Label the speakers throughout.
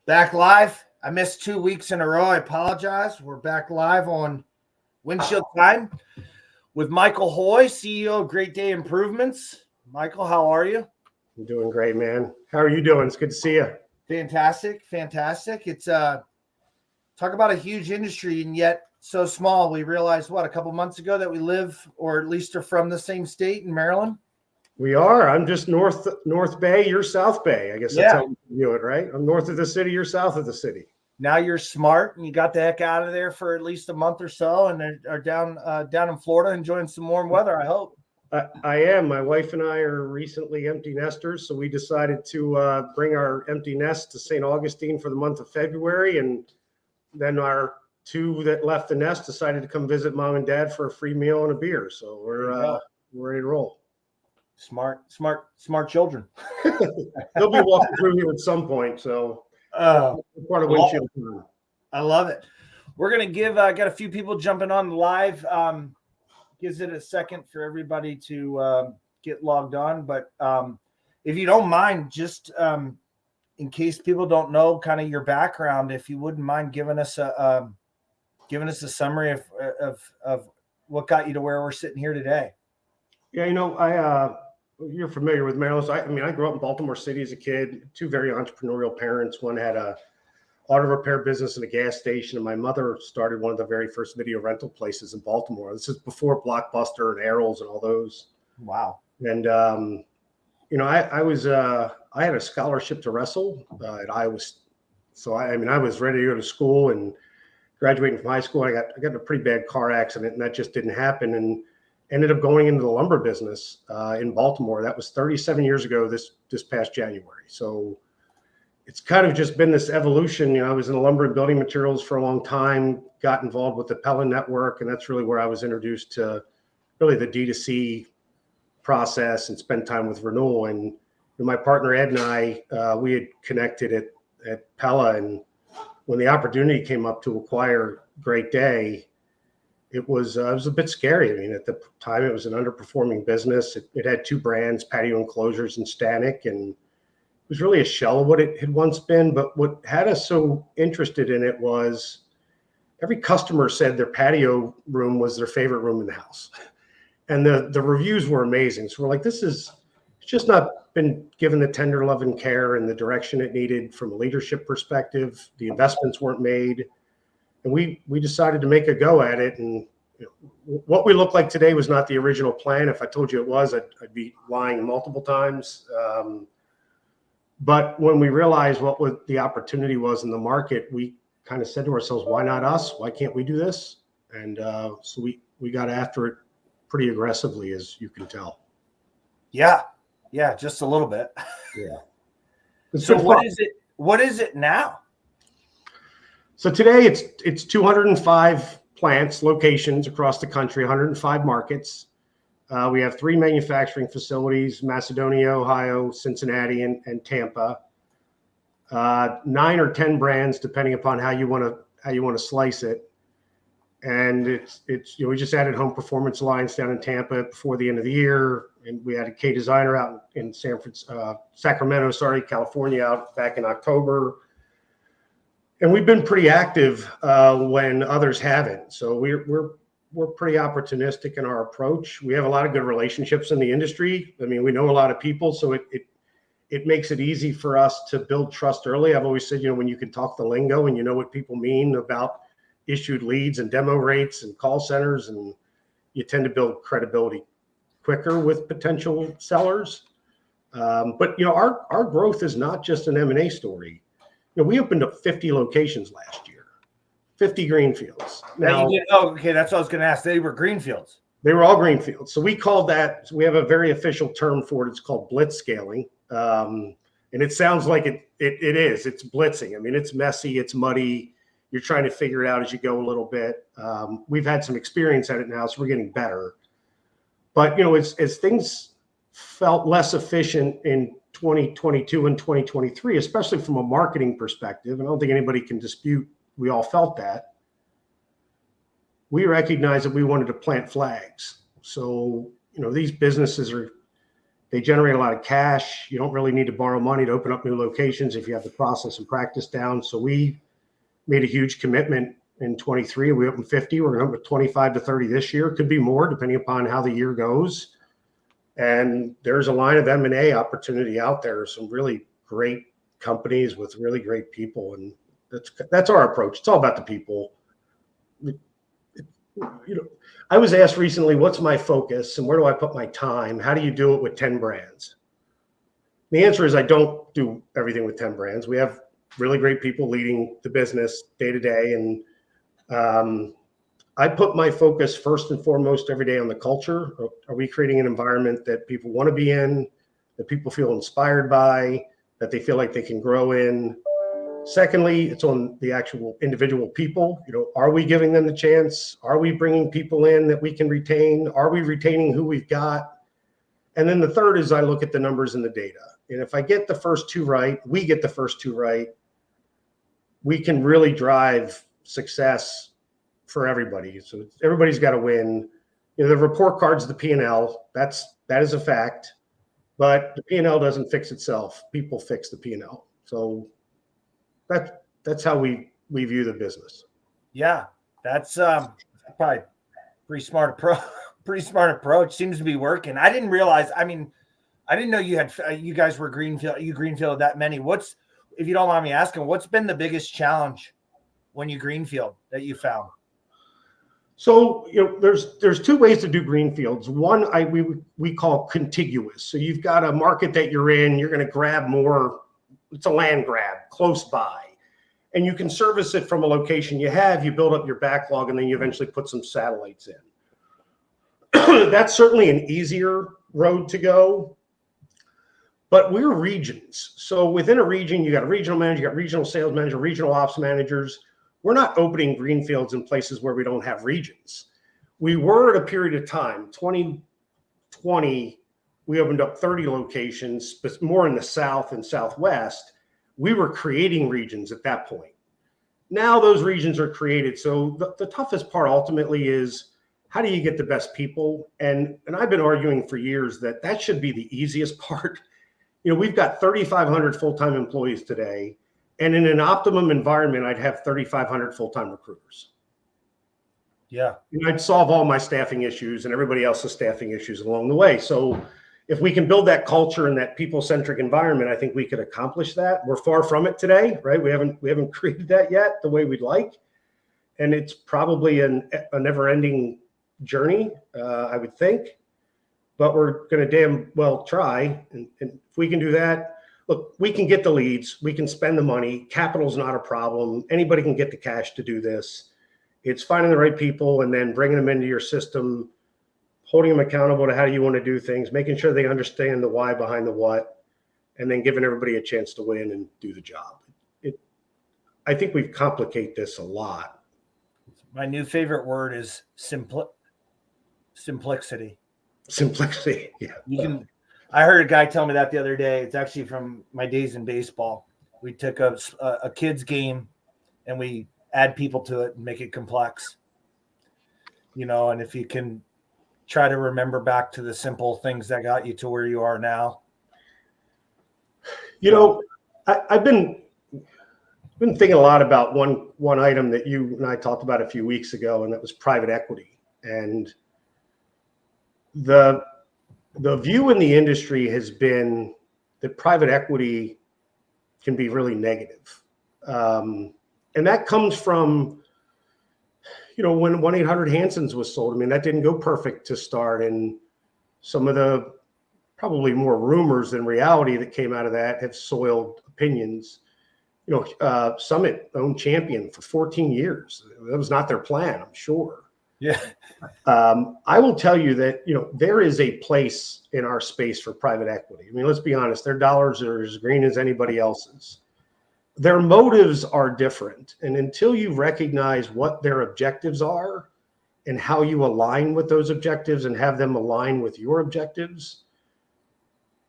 Speaker 1: Back live. I missed 2 weeks in a row. I apologize. We're back live on Windshield Time with Michael Hoy, CEO of Great Day Improvements. Michael, how are you?
Speaker 2: I'm doing great, man. How are you doing? It's good to see you.
Speaker 1: Fantastic. It's talk about a huge industry and yet so small. We realized a couple months ago that we live, or at least are from the same state in Maryland.
Speaker 2: We are. I'm just North Bay. You're South Bay. I guess that's how we view it, right? I'm north of the city. You're south of the city.
Speaker 1: Now you're smart and you got the heck out of there for at least a month or so, and are down in Florida enjoying some warm weather, I hope.
Speaker 2: I am. My wife and I are recently empty nesters, so we decided to bring our empty nest to St. Augustine for the month of February, and then our two that left the nest decided to come visit mom and dad for a free meal and a beer. So we're ready to roll.
Speaker 1: Smart children.
Speaker 2: They'll be walking through here at some point. So part of Windshield.
Speaker 1: I love it. We're gonna give. I got a few people jumping on the live. Gives it a second for everybody to get logged on. But if you don't mind, just in case people don't know kind of your background, if you wouldn't mind giving us a summary of what got you to where we're sitting here today.
Speaker 2: Yeah, you're familiar with Maryland. So I grew up in Baltimore City as a kid. Two very entrepreneurial parents. One had a auto repair business and a gas station, and my mother started one of the very first video rental places in Baltimore. This is before Blockbuster and Errol's and all those.
Speaker 1: Wow.
Speaker 2: And I had a scholarship to wrestle at Iowa. So I was ready to go to school and graduating from high school. I got in a pretty bad car accident, and that just didn't happen. And ended up going into the lumber business in Baltimore. That was 37 years ago this past January. So it's kind of just been this evolution. I was in the lumber and building materials for a long time, got involved with the Pella network, and that's really where I was introduced to really the D2C process and spent time with renewal. And my partner Ed and I, we had connected at Pella, and when the opportunity came up to acquire Great Day, it was a bit scary. At the time, it was an underperforming business. It had two brands, Patio Enclosures and Stanek, and it was really a shell of what it had once been. But what had us so interested in it was every customer said their patio room was their favorite room in the house. And the reviews were amazing. So we're like, it's just not been given the tender love and care and the direction it needed from a leadership perspective. The investments weren't made. And we decided to make a go at it. And what we look like today was not the original plan. If I told you it was, I'd be lying multiple times. But when we realized what the opportunity was in the market, we kind of said to ourselves, why not us? Why can't we do this? And so we got after it pretty aggressively, as you can tell.
Speaker 1: Yeah, just a little bit.
Speaker 2: Yeah.
Speaker 1: So what is it now?
Speaker 2: So today it's 205 plants, locations across the country, 105 markets. We have 3 manufacturing facilities: Macedonia, Ohio, Cincinnati, and Tampa. 9 or 10 brands, depending upon how you want to slice it. And it's we just added Home Performance Alliance down in Tampa before the end of the year, and we added K Designer out in Sacramento, California, out back in October. And we've been pretty active when others haven't. So we're pretty opportunistic in our approach. We have a lot of good relationships in the industry. We know a lot of people, so it makes it easy for us to build trust early. I've always said, when you can talk the lingo and you know what people mean about issued leads and demo rates and call centers, and you tend to build credibility quicker with potential sellers. But our growth is not just an M&A story. We opened up 50 locations last year, 50 greenfields.
Speaker 1: Now, okay, that's what I was going to ask. They were greenfields.
Speaker 2: They were all greenfields. So we called that. So we have a very official term for it. It's called blitz scaling, and it sounds like it is. It's blitzing. It's messy. It's muddy. You're trying to figure it out as you go a little bit. We've had some experience at it now, so we're getting better. But as things felt less efficient in 2022 and 2023, especially from a marketing perspective, and I don't think anybody can dispute we all felt that, we recognized that we wanted to plant flags. So, these businesses are They generate a lot of cash. You don't really need to borrow money to open up new locations if you have the process and practice down. So we made a huge commitment in 23. We opened 50. We're going to open 25 to 30 this year. Could be more depending upon how the year goes. And there's a line of M&A opportunity out there. Some really great companies with really great people. And that's our approach. It's all about the people. I was asked recently, what's my focus and where do I put my time? How do you do it with 10 brands? The answer is I don't do everything with 10 brands. We have really great people leading the business day to day. And I put my focus first and foremost every day on the culture. Are we creating an environment that people want to be in, that people feel inspired by, that they feel like they can grow in? Secondly, it's on the actual individual people. Are we giving them the chance? Are we bringing people in that we can retain? Are we retaining who we've got? And then the third is I look at the numbers and the data. And if I get the first two right, we get the first two right, we can really drive success for everybody. So everybody's got to win. The report card's the P&L. That is a fact. But the P&L doesn't fix itself. People fix the P&L. So that's how we view the business.
Speaker 1: Yeah, that's probably pretty smart approach. Seems to be working. I didn't realize. I didn't know you guys were greenfield. You greenfield that many. If you don't mind me asking, what's been the biggest challenge when you greenfield that you found?
Speaker 2: So there's two ways to do greenfields. One we call contiguous. So you've got a market that you're in. You're going to grab more. It's a land grab close by, and you can service it from a location you have. You build up your backlog, and then you eventually put some satellites in. That's certainly an easier road to go, but we're regions. So within a region, you got a regional manager, you got regional sales manager, regional ops managers. We're not opening greenfields in places where we don't have regions. We were at a period of time, 2020, we opened up 30 locations, but more in the South and Southwest. We were creating regions at that point. Now those regions are created. So the toughest part ultimately is how do you get the best people? And I've been arguing for years that should be the easiest part. We've got 3,500 full-time employees today. And in an optimum environment, I'd have 3,500 full-time recruiters.
Speaker 1: Yeah.
Speaker 2: I'd solve all my staffing issues and everybody else's staffing issues along the way. So if we can build that culture and that people-centric environment, I think we could accomplish that. We're far from it today, right? We haven't created that yet the way we'd like. And it's probably a never-ending journey, I would think. But we're going to damn well try. And if we can do that, look, we can get the leads. We can spend the money. Capital's not a problem. Anybody can get the cash to do this. It's finding the right people and then bringing them into your system, holding them accountable to how you want to do things, making sure they understand the why behind the what, and then giving everybody a chance to win and do the job. I think we complicate this a lot.
Speaker 1: My new favorite word is simplicity.
Speaker 2: Simplicity, yeah.
Speaker 1: I heard a guy tell me that the other day. It's actually from my days in baseball. We took a kid's game and we add people to it and make it complex. And if you can try to remember back to the simple things that got you to where you are now.
Speaker 2: I've been thinking a lot about one item that you and I talked about a few weeks ago, and that was private equity. And the view in the industry has been that private equity can be really negative. And that comes from when 1-800-Hanson's was sold. That didn't go perfect to start. And some of the probably more rumors than reality that came out of that have soiled opinions. Summit owned Champion for 14 years. That was not their plan, I'm sure.
Speaker 1: Yeah.
Speaker 2: I will tell you that, there is a place in our space for private equity. Let's be honest, their dollars are as green as anybody else's. Their motives are different. And until you recognize what their objectives are and how you align with those objectives and have them align with your objectives,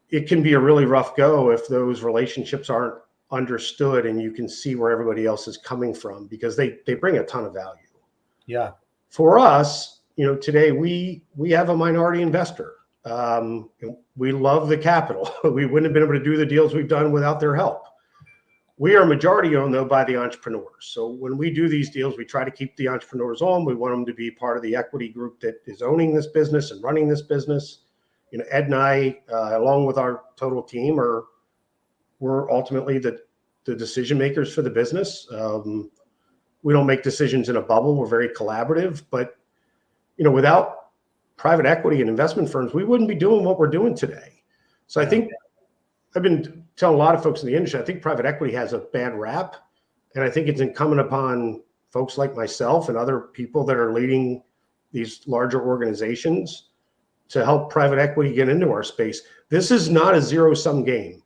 Speaker 2: it can be a really rough go if those relationships aren't understood and you can see where everybody else is coming from, because they bring a ton of value.
Speaker 1: Yeah.
Speaker 2: For us, today we have a minority investor. We love the capital. We wouldn't have been able to do the deals we've done without their help. We are majority owned, though, by the entrepreneurs. So when we do these deals, we try to keep the entrepreneurs on. We want them to be part of the equity group that is owning this business and running this business. Ed and I, along with our total team, we're ultimately the decision makers for the business. We don't make decisions in a bubble. We're very collaborative. But, without private equity and investment firms, we wouldn't be doing what we're doing today. So I think I've been telling a lot of folks in the industry, I think private equity has a bad rap. And I think it's incumbent upon folks like myself and other people that are leading these larger organizations to help private equity get into our space. This is not a zero-sum game.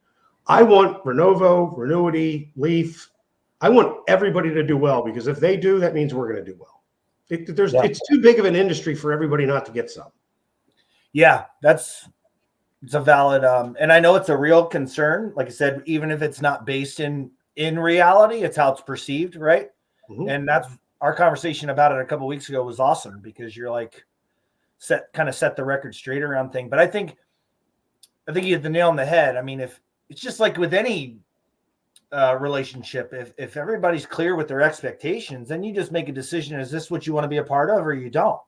Speaker 2: I want Renovo, Renuity, Leaf. I want everybody to do well, because if they do, that means we're going to do well. It's too big of an industry for everybody not to get some.
Speaker 1: Yeah, it's a valid, and I know it's a real concern. Like I said, even if it's not based in reality, it's how it's perceived, right? Mm-hmm. And that's our conversation about it a couple of weeks ago was awesome, because you're like set the record straight around thing. But I think you hit the nail on the head. I mean, if it's just like with any relationship, if everybody's clear with their expectations, then you just make a decision: is this what you want to be a part of, or you don't?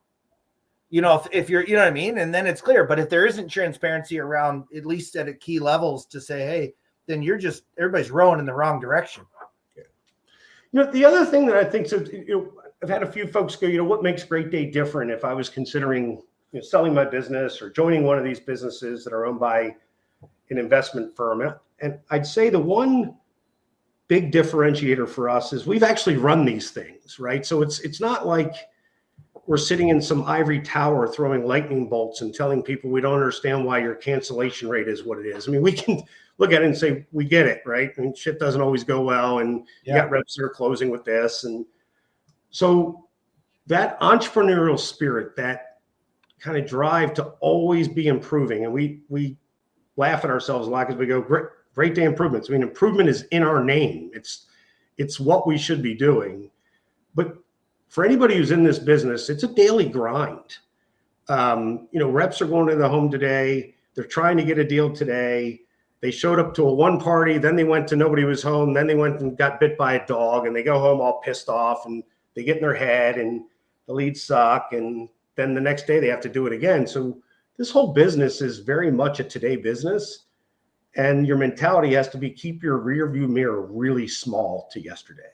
Speaker 1: If you're, you know what I mean? And then it's clear. But if there isn't transparency around, at least at key levels, to say, hey, then everybody's rowing in the wrong direction.
Speaker 2: Yeah. The other thing that I think, so I've had a few folks go, what makes Great Day different if I was considering selling my business or joining one of these businesses that are owned by an investment firm? And I'd say the one big differentiator for us is we've actually run these things, right? So it's not like we're sitting in some ivory tower throwing lightning bolts and telling people we don't understand why your cancellation rate is what it is. I mean, we can look at it and say, we get it, right? I mean, shit doesn't always go well, and you got reps that are closing with this. And so that entrepreneurial spirit, that kind of drive to always be improving. And we laugh at ourselves a lot because we go, great day improvements. I mean, improvement is in our name. It's what we should be doing. But for anybody who's in this business, it's a daily grind. Reps are going to the home today. They're trying to get a deal today. They showed up to a one party, then they went to nobody was home. Then they went and got bit by a dog, and they go home all pissed off, and they get in their head, and the leads suck. And then the next day they have to do it again. So this whole business is very much a today business. And your mentality has to be, keep your rear view mirror really small to yesterday.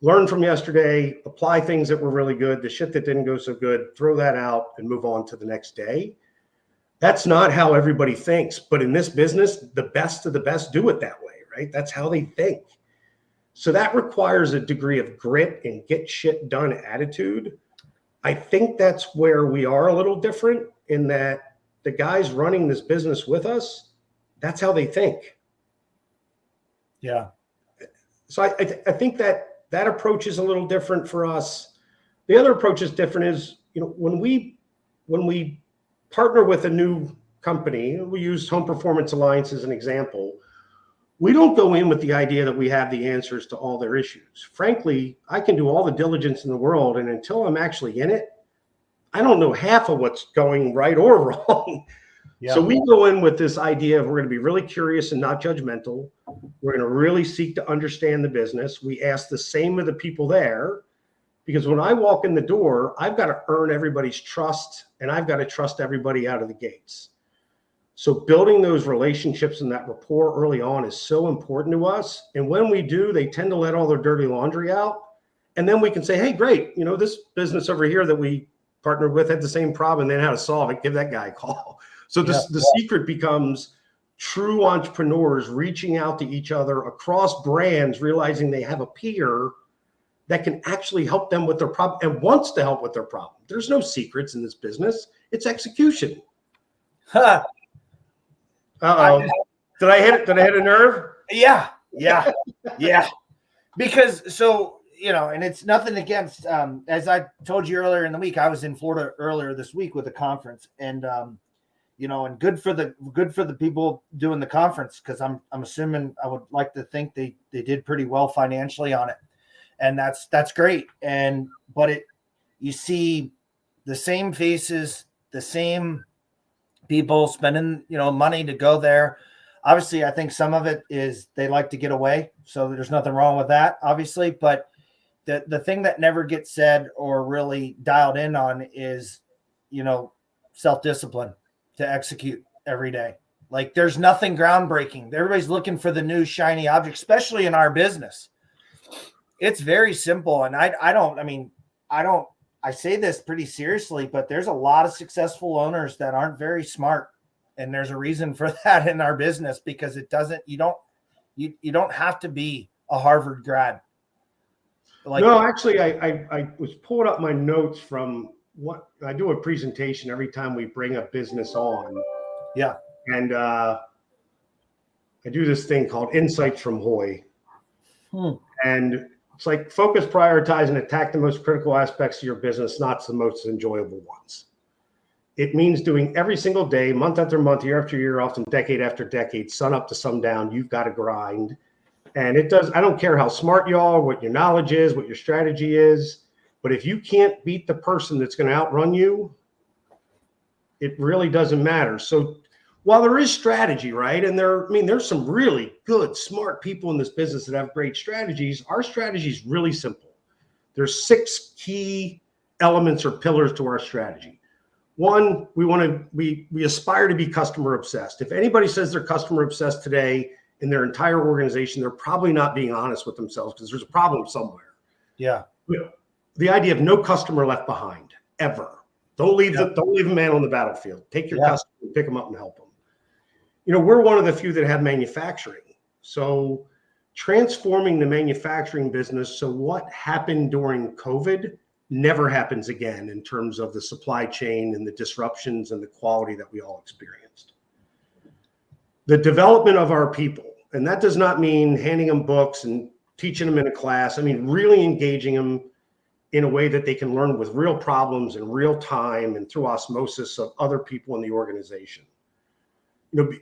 Speaker 2: Learn from yesterday, apply things that were really good, the shit that didn't go so good, throw that out and move on to the next day. That's not how everybody thinks. But in this business, the best of the best do it that way, right? That's how they think. So that requires a degree of grit and get shit done attitude. I think that's where we are a little different, in that the guys running this business with us, that's how they think.
Speaker 1: Yeah.
Speaker 2: So I think that approach is a little different for us. The other approach is different is, when we partner with a new company, we use Home Performance Alliance as an example. We don't go in with the idea that we have the answers to all their issues. Frankly, I can do all the diligence in the world, and until I'm actually in it, I don't know half of what's going right or wrong. Yeah. So we go in with this idea of, we're going to be really curious and not judgmental. We're going to really seek to understand the business. We ask the same of the people there, because when I walk in the door, I've got to earn everybody's trust, and I've got to trust everybody out of the gates. So building those relationships and that rapport early on is so important to us. And when we do, they tend to let all their dirty laundry out. And then we can say, hey, great, this business over here that we partnered with had the same problem, and they know how to solve it. Give that guy a call. So the secret becomes true entrepreneurs reaching out to each other across brands, realizing they have a peer that can actually help them with their problem and wants to help with their problem. There's no secrets in this business. It's execution. Uh-oh. Did I hit a nerve?
Speaker 1: Yeah. Because and it's nothing against, as I told you earlier in the week, I was in Florida earlier this week with a conference, and and good for the people doing the conference, because I'm assuming, I would like to think they did pretty well financially on it, and that's great. But you see the same faces, the same people spending, money to go there. Obviously, I think some of it is they like to get away. So there's nothing wrong with that, obviously. But the thing that never gets said or really dialed in on is, self-discipline to execute every day. Like there's nothing groundbreaking. Everybody's looking for the new shiny object, especially in our business. It's very simple. And I say this pretty seriously, but there's a lot of successful owners that aren't very smart. And there's a reason for that in our business, because you don't have to be a Harvard grad.
Speaker 2: No, actually, I was pulling up my notes from what I do a presentation every time we bring a business on.
Speaker 1: Yeah.
Speaker 2: And I do this thing called Insights from Hoy. And it's like focus, prioritize, and attack the most critical aspects of your business, not the most enjoyable ones. It means doing every single day, month after month, year after year, often decade after decade, sun up to sundown. You've got to grind. And it does, I don't care how smart you are, what your knowledge is, what your strategy is, but if you can't beat the person that's going to outrun you, it really doesn't matter. So while there is strategy, right? And there's some really good, smart people in this business that have great strategies. Our strategy is really simple. There's 6 key elements or pillars to our strategy. One, we aspire to be customer obsessed. If anybody says they're customer obsessed today in their entire organization, they're probably not being honest with themselves, because there's a problem somewhere.
Speaker 1: Yeah.
Speaker 2: The idea of no customer left behind ever. Don't leave a man on the battlefield. Take your customer, pick them up, and help them. We're one of the few that have manufacturing. So transforming the manufacturing business, so what happened during COVID never happens again in terms of the supply chain and the disruptions and the quality that we all experienced. The development of our people, and that does not mean handing them books and teaching them in a class. I mean, really engaging them in a way that they can learn with real problems in real time and through osmosis of other people in the organization.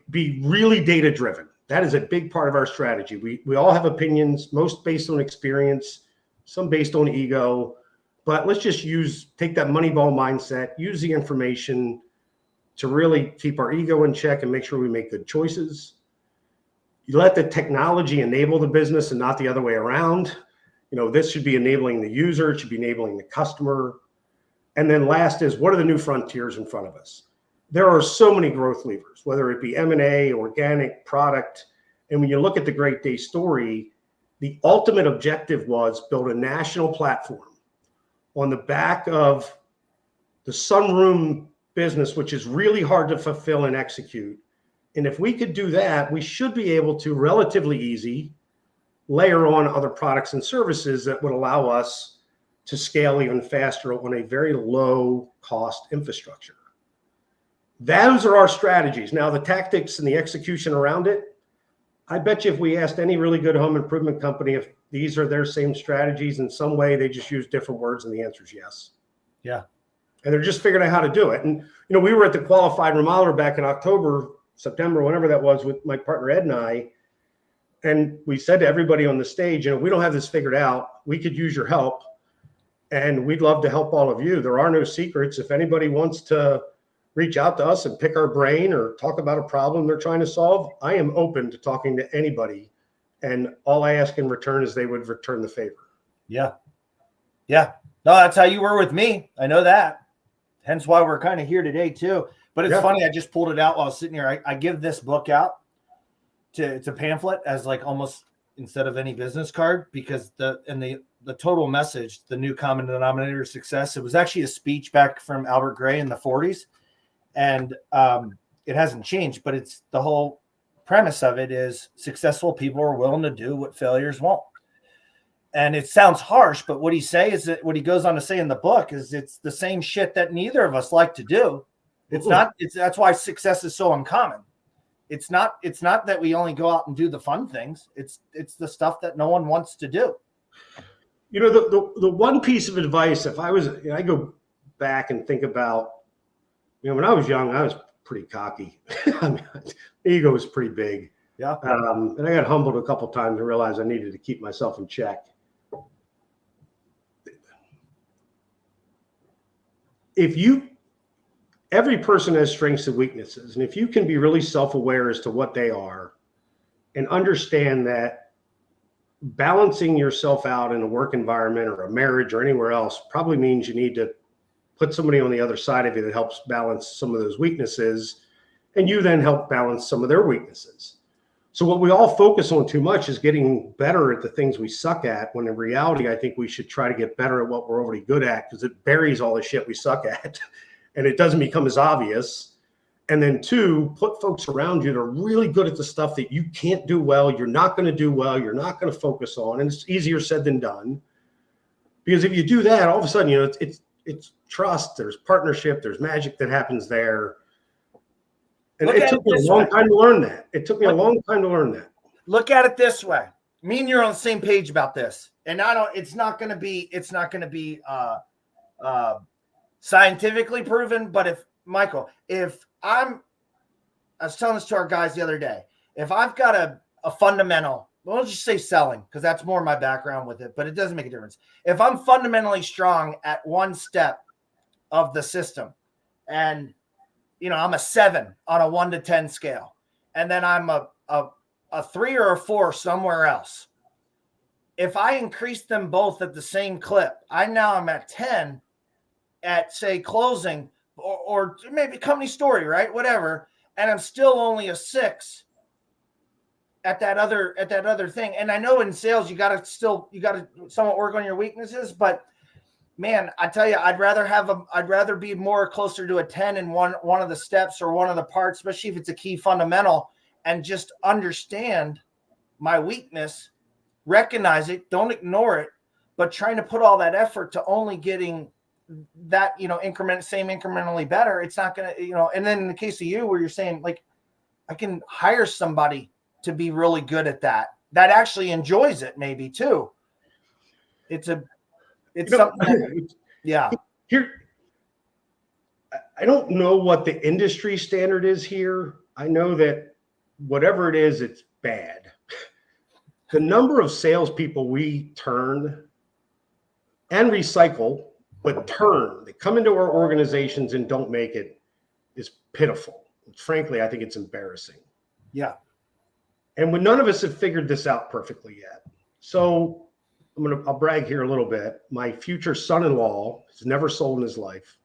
Speaker 2: Be really data driven. That is a big part of our strategy. We all have opinions, most based on experience, some based on ego, but let's just take that Moneyball mindset, use the information to really keep our ego in check and make sure we make good choices. You let the technology enable the business and not the other way around. This should be enabling the user, it should be enabling the customer. And then last is, what are the new frontiers in front of us? There are so many growth levers, whether it be M&A, organic, product. And when you look at the Great Day story, the ultimate objective was build a national platform on the back of the sunroom business, which is really hard to fulfill and execute. And if we could do that, we should be able to relatively easy layer on other products and services that would allow us to scale even faster on a very low cost infrastructure. Those are our strategies. Now, the tactics and the execution around it, I bet you if we asked any really good home improvement company if these are their same strategies in some way, they just use different words, and the answer is yes.
Speaker 1: Yeah.
Speaker 2: And they're just figuring out how to do it. And, we were at the Qualified Remodeler back in September, whenever that was, with my partner Ed and I. And we said to everybody on the stage, we don't have this figured out. We could use your help, and we'd love to help all of you. There are no secrets. If anybody wants to reach out to us and pick our brain or talk about a problem they're trying to solve, I am open to talking to anybody. And all I ask in return is they would return the favor.
Speaker 1: Yeah. Yeah. No, that's how you were with me. I know that. Hence why we're kind of here today too. But it's funny. I just pulled it out while I was sitting here. I give this book out it's a pamphlet as like almost instead of any business card, because the total message, the new common denominator of success, it was actually a speech back from Albert Gray in the 40s. And it hasn't changed, but it's the whole premise of it is successful people are willing to do what failures won't. And it sounds harsh, but what he goes on to say in the book is it's the same shit that neither of us like to do. That's why success is so uncommon. It's not that we only go out and do the fun things. It's the stuff that no one wants to do.
Speaker 2: The one piece of advice, if I go back and think about, when I was young, I was pretty cocky. Ego was pretty big.
Speaker 1: Yeah.
Speaker 2: And I got humbled a couple of times and realized I needed to keep myself in check. If every person has strengths and weaknesses. And if you can be really self-aware as to what they are and understand that balancing yourself out in a work environment or a marriage or anywhere else probably means you need to put somebody on the other side of you that helps balance some of those weaknesses, and you then help balance some of their weaknesses. So what we all focus on too much is getting better at the things we suck at, when in reality, I think we should try to get better at what we're already good at, because it buries all the shit we suck at and it doesn't become as obvious. And then two, put folks around you that are really good at the stuff that you can't do well, you're not going to do well, you're not going to focus on, and it's easier said than done. Because if you do that, all of a sudden, you know, it's trust, there's partnership, there's magic that happens there. And it took me a long time to learn that. It took me a long time to learn that.
Speaker 1: Look at it this way. Me and you're on the same page about this. And it's not going to be scientifically proven, but I was telling this to our guys the other day, if I've got a fundamental, we'll just say selling, because that's more my background with it, but it doesn't make a difference. If I'm fundamentally strong at one step of the system, and you know, I'm a 7 on a 1 to 10 scale, and then I'm a 3 or a 4 somewhere else. If I increase them both at the same clip, I'm at 10 at, say, closing or maybe company story, right? Whatever. And I'm still only a 6 at that other thing. And I know in sales, you got to somewhat work on your weaknesses, but man, I tell you, I'd rather be more closer to a 10 in one of the steps or one of the parts, especially if it's a key fundamental, and just understand my weakness, recognize it, don't ignore it, but trying to put all that effort to only getting that, you know, incrementally better. It's not going to, you know, and then in the case of you, where you're saying, like, I can hire somebody to be really good at that actually enjoys it, maybe too. It's something. Yeah.
Speaker 2: Here, I don't know what the industry standard is here. I know that whatever it is, it's bad. The number of salespeople we turn and recycle, but turn, they come into our organizations and don't make it, is pitiful. Frankly, I think it's embarrassing.
Speaker 1: Yeah.
Speaker 2: And when none of us have figured this out perfectly yet. So I'll brag here a little bit. My future son-in-law has never sold in his life.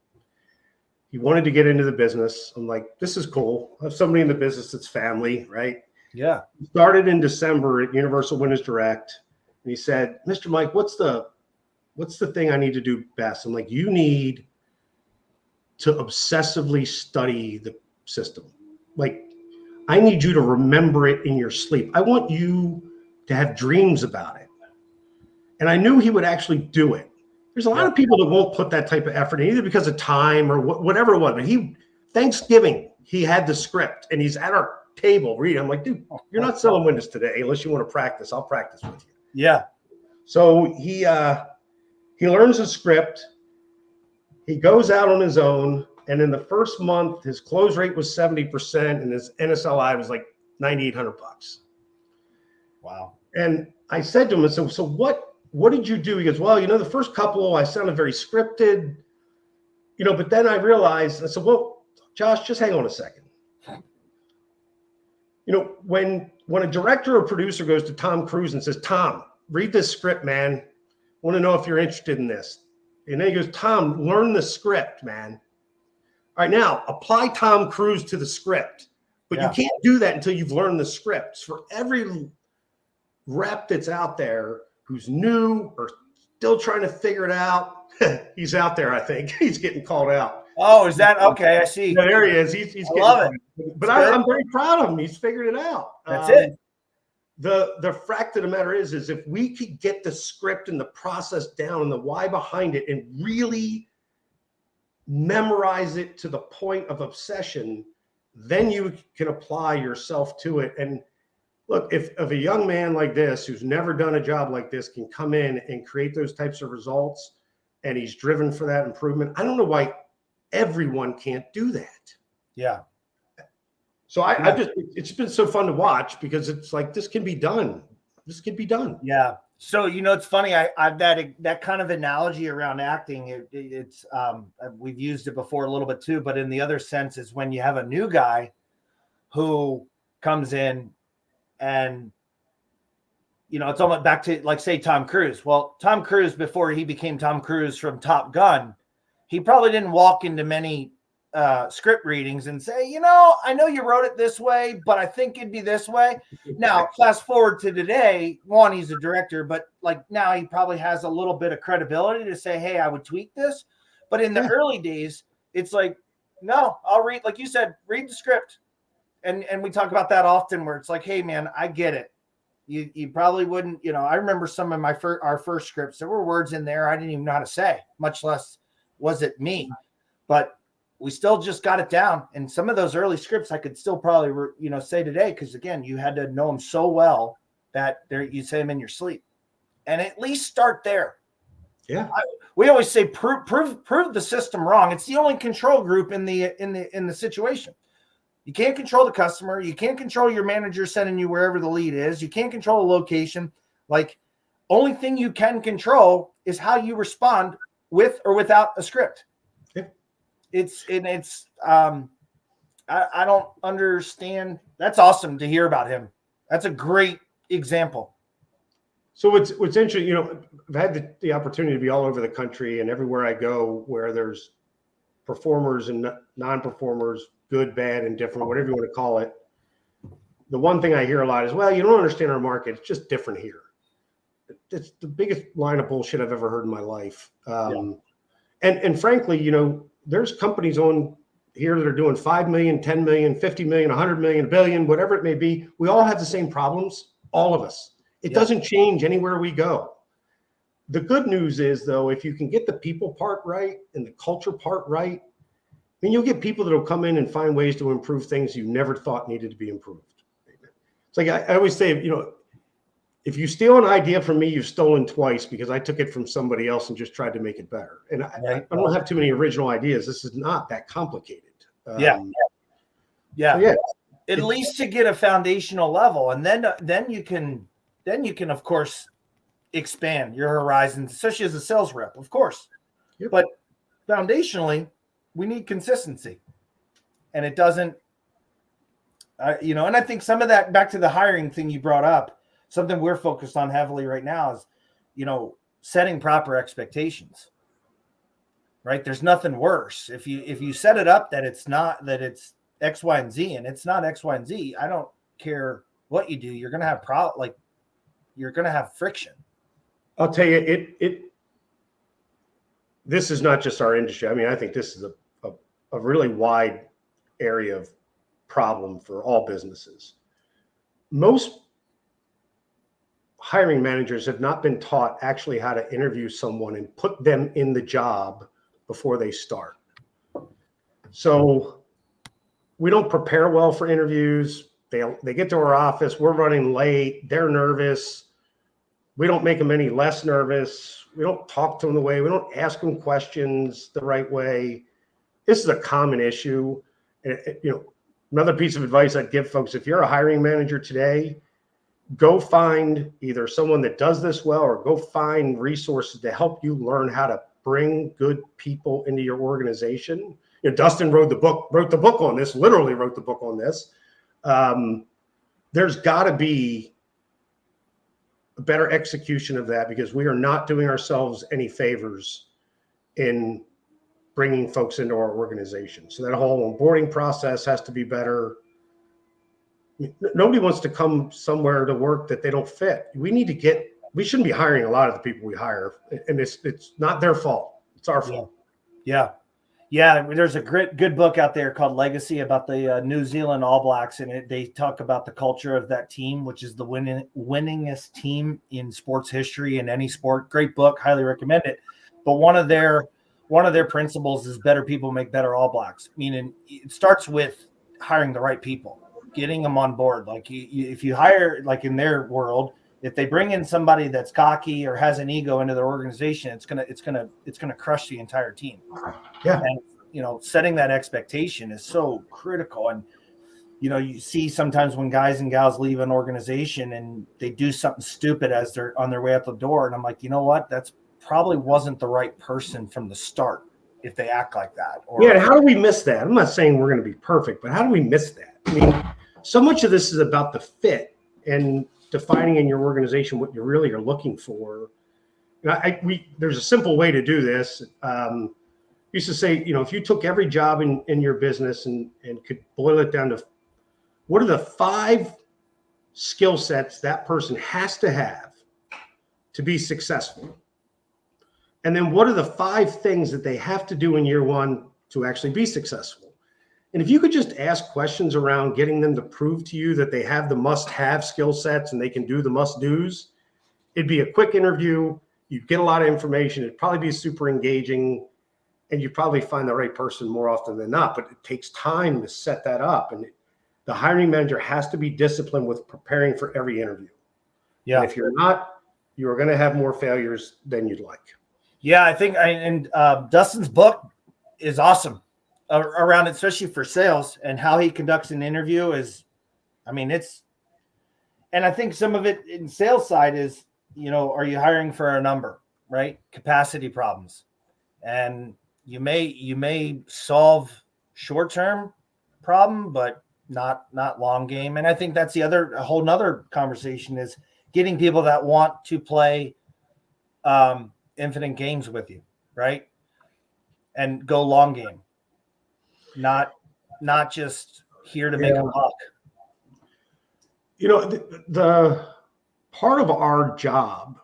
Speaker 2: He wanted to get into the business. I'm like, this is cool. I have somebody in the business that's family, right?
Speaker 1: Yeah.
Speaker 2: He started in December at Universal Windows Direct. And he said, Mr. Mike, what's the thing I need to do best? I'm like, you need to obsessively study the system. Like, I need you to remember it in your sleep. I want you to have dreams about it. And I knew he would actually do it. There's a lot of people that won't put that type of effort in, either because of time or whatever it was. But Thanksgiving, he had the script and he's at our table reading. I'm like, dude, you're not selling Windows today unless you want to practice. I'll practice with you.
Speaker 1: Yeah.
Speaker 2: So he learns the script. He goes out on his own. And in the first month, his close rate was 70% and his NSLI was like $9,800.
Speaker 1: Wow.
Speaker 2: And I said to him, so what did you do? He goes, well, you know, the first couple, I sounded very scripted, you know, but then I realized, I said, well, Josh, just hang on a second. You know, when a director or producer goes to Tom Cruise and says, Tom, read this script, man. I want to know if you're interested in this. And then he goes, Tom, learn the script, man. All right, now apply Tom Cruise to the script, but you can't do that until you've learned the scripts. For every rep that's out there who's new or still trying to figure it out, he's out there, I think. He's getting called out.
Speaker 1: Oh, is that okay? I see.
Speaker 2: Yeah, there he is. He's getting
Speaker 1: love it.
Speaker 2: But I'm very proud of him. He's figured it out.
Speaker 1: That's it.
Speaker 2: The fact of the matter is if we could get the script and the process down and the why behind it and really memorize it to the point of obsession, then you can apply yourself to it. And look, if a young man like this, who's never done a job like this, can come in and create those types of results, and he's driven for that improvement, I don't know why everyone can't do that.
Speaker 1: Yeah.
Speaker 2: So it's been so fun to watch, because it's like, this can be done. This can be done.
Speaker 1: Yeah. So, it's funny. I've that kind of analogy around acting. It's we've used it before a little bit too, but in the other sense is when you have a new guy who comes in and it's almost back to like say Tom Cruise. Well, Tom Cruise before he became Tom Cruise from Top Gun, he probably didn't walk into many script readings and say, I know you wrote it this way, but I think it'd be this way. Now, fast forward to today, one, he's a director, but like now he probably has a little bit of credibility to say, hey, I would tweak this. But in the early days, it's like, no, I'll read, like you said, read the script. And we talk about that often where it's like, hey, man, I get it. You probably wouldn't, I remember some of our first scripts, there were words in there I didn't even know how to say, much less was it me. But we still just got it down. And some of those early scripts I could still probably, say today, because again, you had to know them so well that you say them in your sleep, and at least start there.
Speaker 2: Yeah.
Speaker 1: We always say prove the system wrong. It's the only control group in the situation. You can't control the customer. You can't control your manager sending you wherever the lead is. You can't control the location. Like, only thing you can control is how you respond with or without a script. I don't understand. That's awesome to hear about him. That's a great example.
Speaker 2: So what's interesting, I've had the opportunity to be all over the country, and everywhere I go where there's performers and non-performers, good, bad, and different, whatever you want to call it. The one thing I hear a lot is, well, you don't understand our market. It's just different here. It's the biggest line of bullshit I've ever heard in my life. And frankly, there's companies on here that are doing 5 million, 10 million, 50 million, 100 million, a billion, whatever it may be. We all have the same problems, all of us. It doesn't change anywhere we go. The good news is, though, if you can get the people part right and the culture part right, then you'll get people that will come in and find ways to improve things you never thought needed to be improved. It's like I always say, if you steal an idea from me, you've stolen twice, because I took it from somebody else and just tried to make it better. And I don't have too many original ideas. This is not that complicated.
Speaker 1: At least to get a foundational level, and then you can of course expand your horizons, especially as a sales rep, of course. But foundationally, we need consistency, and it doesn't. And I think some of that, back to the hiring thing you brought up, something we're focused on heavily right now is, setting proper expectations. Right? There's nothing worse if you set it up that it's X, Y, and Z, and it's not X, Y, and Z. I don't care what you do. You're going to have you're going to have friction.
Speaker 2: I'll tell you, this is not just our industry. I mean, I think this is a really wide area of problem for all businesses. Most hiring managers have not been taught actually how to interview someone and put them in the job before they start. So we don't prepare well for interviews. They get to our office, we're running late, they're nervous. We don't make them any less nervous. We don't talk to them the way, we don't ask them questions the right way. This is a common issue. Another piece of advice I'd give folks, if you're a hiring manager today, go find either someone that does this well, or go find resources to help you learn how to bring good people into your organization. Dustin wrote the book on this, literally wrote the book on this. There's got to be a better execution of that, because we are not doing ourselves any favors in bringing folks into our organization. So that whole onboarding process has to be better. Nobody wants to come somewhere to work that they don't fit. We shouldn't be hiring a lot of the people we hire, and it's not their fault. It's our fault.
Speaker 1: Yeah. There's a good book out there called Legacy about the New Zealand All Blacks, and they talk about the culture of that team, which is the winningest team in sports history in any sport. Great book, highly recommend it. But one of their principles is better people make better All Blacks. Meaning, it starts with hiring the right people, getting them on board. Like if you hire, like in their world, if they bring in somebody that's cocky or has an ego into their organization, it's gonna crush the entire team.
Speaker 2: Yeah.
Speaker 1: And setting that expectation is so critical. And you know, you see sometimes when guys and gals leave an organization and they do something stupid as they're on their way out the door. And I'm like, you know what? That's probably wasn't the right person from the start if they act like that. Or,
Speaker 2: yeah, and how do we miss that? I'm not saying we're going to be perfect, but how do we miss that? I mean, so much of this is about the fit and defining in your organization what you really are looking for. There's a simple way to do this. Used to say, you know, if you took every job in your business and could boil it down to what are the 5 skill sets that person has to have to be successful? And then what are the 5 things that they have to do in year 1 to actually be successful? And if you could just ask questions around getting them to prove to you that they have the must-have skill sets and they can do the must-dos, it'd be a quick interview. You'd get a lot of information. It'd probably be super engaging, and you'd probably find the right person more often than not. But it takes time to set that up. And the hiring manager has to be disciplined with preparing for every interview.
Speaker 1: yeah,
Speaker 2: And if you're not, you're going to have more failures than you'd like.
Speaker 1: yeah, I think, Dustin's book is awesome around it, especially for sales, and how he conducts an interview is, I mean, and I think some of it in sales side is, you know, are you hiring for a number, right? Capacity problems. And you may solve short-term problem, but not long game. And I think that's a whole nother conversation is getting people that want to play infinite games with you, right? And go long game, not just here to make a buck.
Speaker 2: You know, the part of our job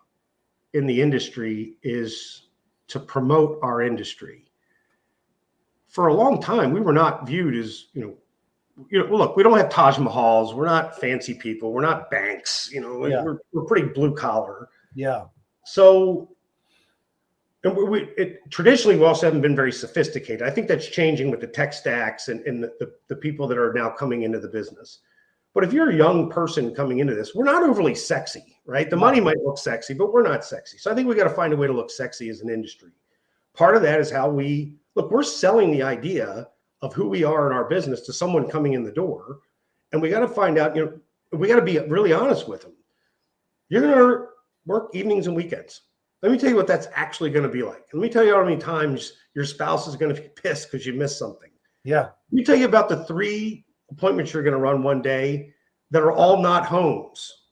Speaker 2: in the industry is to promote our industry. For a long time, we were not viewed as, look, we don't have Taj Mahals. We're not fancy people. We're not banks. You know,
Speaker 1: Yeah.
Speaker 2: we're pretty blue collar.
Speaker 1: Yeah.
Speaker 2: So, and traditionally, we also haven't been very sophisticated. I think that's changing with the tech stacks and the people that are now coming into the business. But if you're a young person coming into this, we're not overly sexy, right? The money might look sexy, but we're not sexy. So I think we got to find a way to look sexy as an industry. Part of that is how we're selling the idea of who we are in our business to someone coming in the door. And we got to find out, we got to be really honest with them. You're going to work evenings and weekends. Let me tell you what that's actually going to be like. Let me tell you how many times your spouse is going to be pissed because you missed something.
Speaker 1: Yeah.
Speaker 2: Let me tell you about the 3 appointments you're going to run one day that are all not homes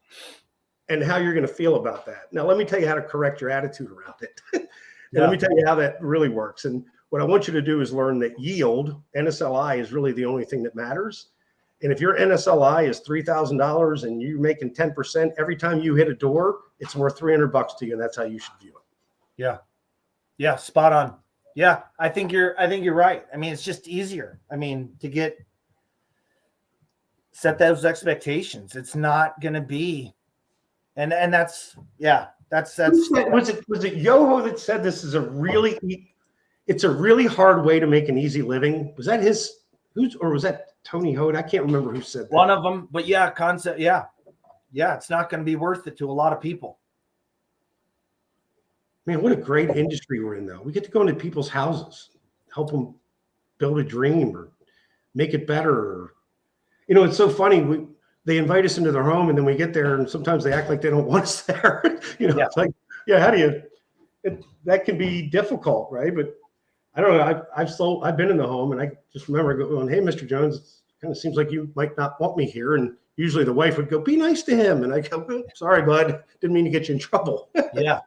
Speaker 2: and how you're going to feel about that. Now, let me tell you how to correct your attitude around it. Let me tell you how that really works. And what I want you to do is learn that yield, NSLI, is really the only thing that matters. And if your NSLI is $3,000 and you're making 10%, every time you hit a door, it's worth $300 to you. And that's how you should view it.
Speaker 1: Yeah. Yeah. Spot on. Yeah. I think you're right. I mean, it's just easier. I mean, to set those expectations. It's not going to be, and that's, yeah, that's,
Speaker 2: was it Yoho that said this is it's a really hard way to make an easy living? Was that or was that Tony Hood? I can't remember who said that.
Speaker 1: One of them, but yeah, concept. Yeah. Yeah. It's not going to be worth it to a lot of people.
Speaker 2: Man, what a great industry we're in though. We get to go into people's houses, help them build a dream or make it better. Or, it's so funny. They invite us into their home and then we get there and sometimes they act like they don't want us there. It's like, yeah, how do you, that can be difficult, right? But I don't know. I've been in the home and I just remember going, hey, Mr. Jones, it kind of seems like you might not want me here. And usually the wife would go, be nice to him. And I go, sorry, bud, didn't mean to get you in trouble.
Speaker 1: Yeah.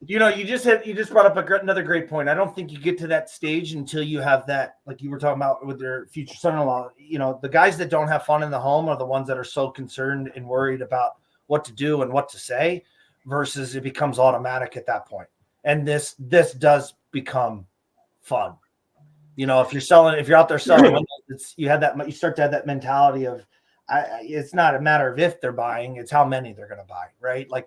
Speaker 1: You just brought up another great point. I don't think you get to that stage until you have that, like you were talking about with your future son-in-law. The guys that don't have fun in the home are the ones that are so concerned and worried about what to do and what to say, versus it becomes automatic at that point. And this does become fun. If you're out there selling windows, you start to have that mentality of, it's not a matter of if they're buying, it's how many they're going to buy, right? Like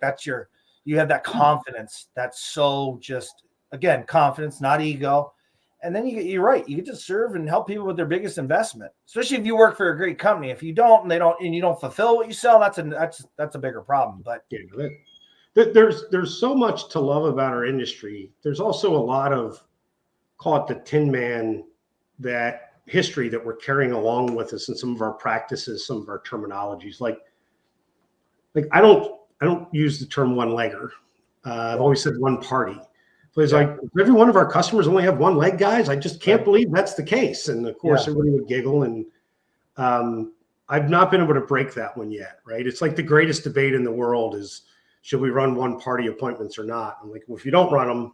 Speaker 1: you have that confidence. That's so just, again, confidence, not ego. And then you're right. You get to serve and help people with their biggest investment, especially if you work for a great company. If you don't, and you don't fulfill what you sell, that's a bigger problem. But
Speaker 2: there's so much to love about our industry. There's also a lot of, call it the tin man, that history that we're carrying along with us in some of our practices, some of our terminologies. Like I don't use the term one-legger. I've always said one party. So it's like, every one of our customers only have one leg, guys. I just can't believe that's the case. And of course, everybody would giggle. And I've not been able to break that one yet, right? It's like the greatest debate in the world is, should we run one party appointments or not? I'm like, well, if you don't run them,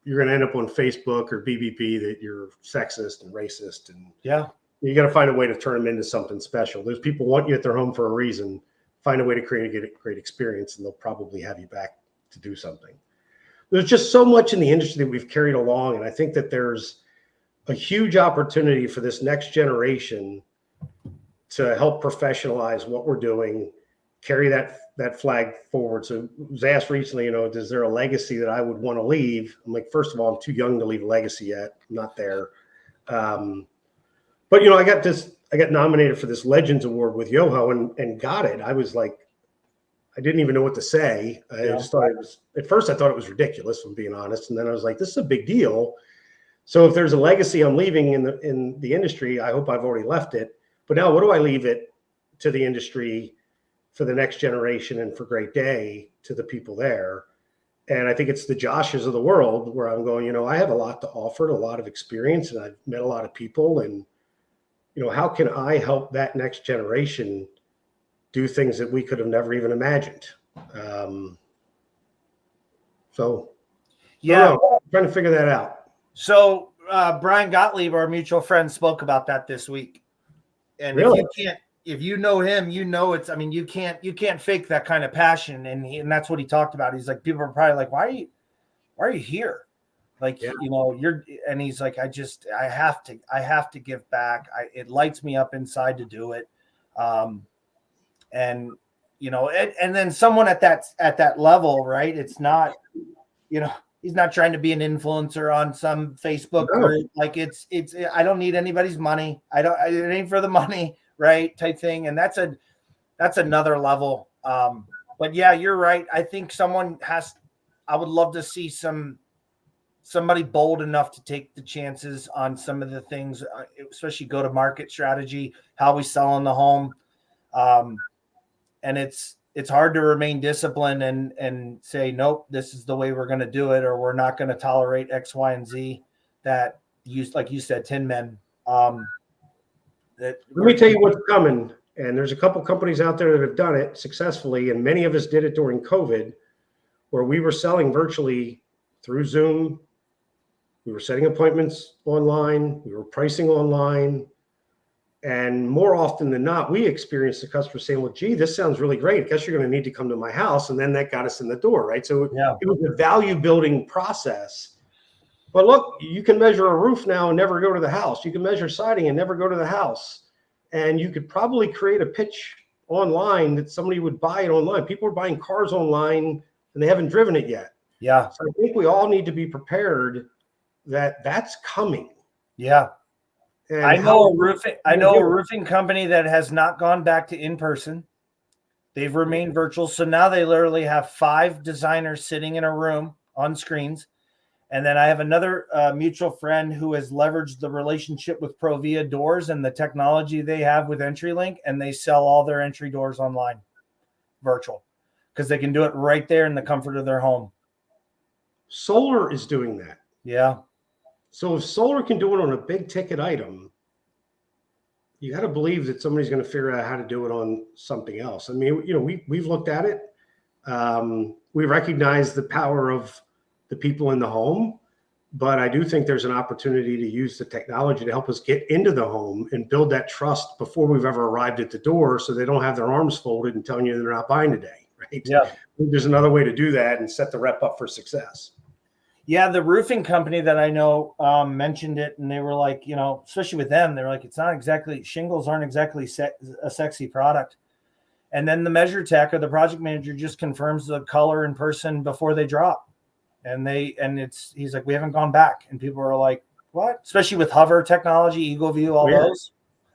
Speaker 2: you're going to end up on Facebook or BBB that you're sexist and racist. And you got to find a way to turn them into something special. Those people want you at their home for a reason. Find a way to create a great experience, and they'll probably have you back to do something. There's just so much in the industry that we've carried along. And I think that there's a huge opportunity for this next generation to help professionalize what we're doing, carry that flag forward. So I was asked recently, is there a legacy that I would want to leave? I'm like, first of all, I'm too young to leave a legacy yet. I'm not there. But I got nominated for this Legends Award with Yoho and got it. I was like, I didn't even know what to say. I just thought at first I thought it was ridiculous, if I'm being honest. And then I was like, this is a big deal. So if there's a legacy I'm leaving in the industry, I hope I've already left it. But now what do I leave it to the industry for the next generation and for Great Day to the people there? And I think it's the Joshes of the world where I'm going, I have a lot to offer, a lot of experience, and I've met a lot of people. And, how can I help that next generation do things that we could have never even imagined? I'm trying to figure that out.
Speaker 1: So Brian Gottlieb, our mutual friend, spoke about that this week. And really? If you know him, you can't fake that kind of passion. And that's what he talked about. He's like, people are probably like, why are you here? Like, and he's like, I have to give back. It lights me up inside to do it. And then someone at that level, right? It's not, he's not trying to be an influencer on some Facebook group. Like it's, I don't need anybody's money. It ain't for the money, right? Type thing. And that's another level. But yeah, you're right. I think I would love to see somebody bold enough to take the chances on some of the things, especially go-to-market strategy, how we sell in the home. And it's hard to remain disciplined and say, nope, this is the way we're going to do it, or we're not going to tolerate X, Y, and Z that like you said, Tin Men.
Speaker 2: Let me tell you what's coming. And there's a couple companies out there that have done it successfully. And many of us did it during COVID, where we were selling virtually through Zoom. We were setting appointments online. We were pricing online. And more often than not, we experienced the customer saying, well, gee, this sounds really great. I guess you're going to need to come to my house. And then that got us in the door, right? So it was a value building process. But look, you can measure a roof now and never go to the house. You can measure siding and never go to the house. And you could probably create a pitch online that somebody would buy it online. People are buying cars online and they haven't driven it yet.
Speaker 1: Yeah.
Speaker 2: So I think we all need to be prepared that that's coming.
Speaker 1: Yeah. And I know a roofing company that has not gone back to in person. They've remained virtual. So now they literally have 5 designers sitting in a room on screens. And then I have another mutual friend who has leveraged the relationship with Provia Doors and the technology they have with EntryLink, and they sell all their entry doors online, virtual, because they can do it right there in the comfort of their home.
Speaker 2: Solar is doing that.
Speaker 1: Yeah.
Speaker 2: So if solar can do it on a big ticket item, you got to believe that somebody's going to figure out how to do it on something else. I mean, we've looked at it. We recognize the power of the people in the home, but I do think there's an opportunity to use the technology to help us get into the home and build that trust before we've ever arrived at the door, so they don't have their arms folded and telling you they're not buying today, right?
Speaker 1: Yeah.
Speaker 2: There's another way to do that and set the rep up for success.
Speaker 1: Yeah, the roofing company that I know mentioned it, and they were like, especially with them, they're like, it's not exactly, shingles aren't exactly a sexy product. And then the measure tech or the project manager just confirms the color in person before they drop. He's like, we haven't gone back. And people are like, what? Especially with hover technology, EagleView, all those.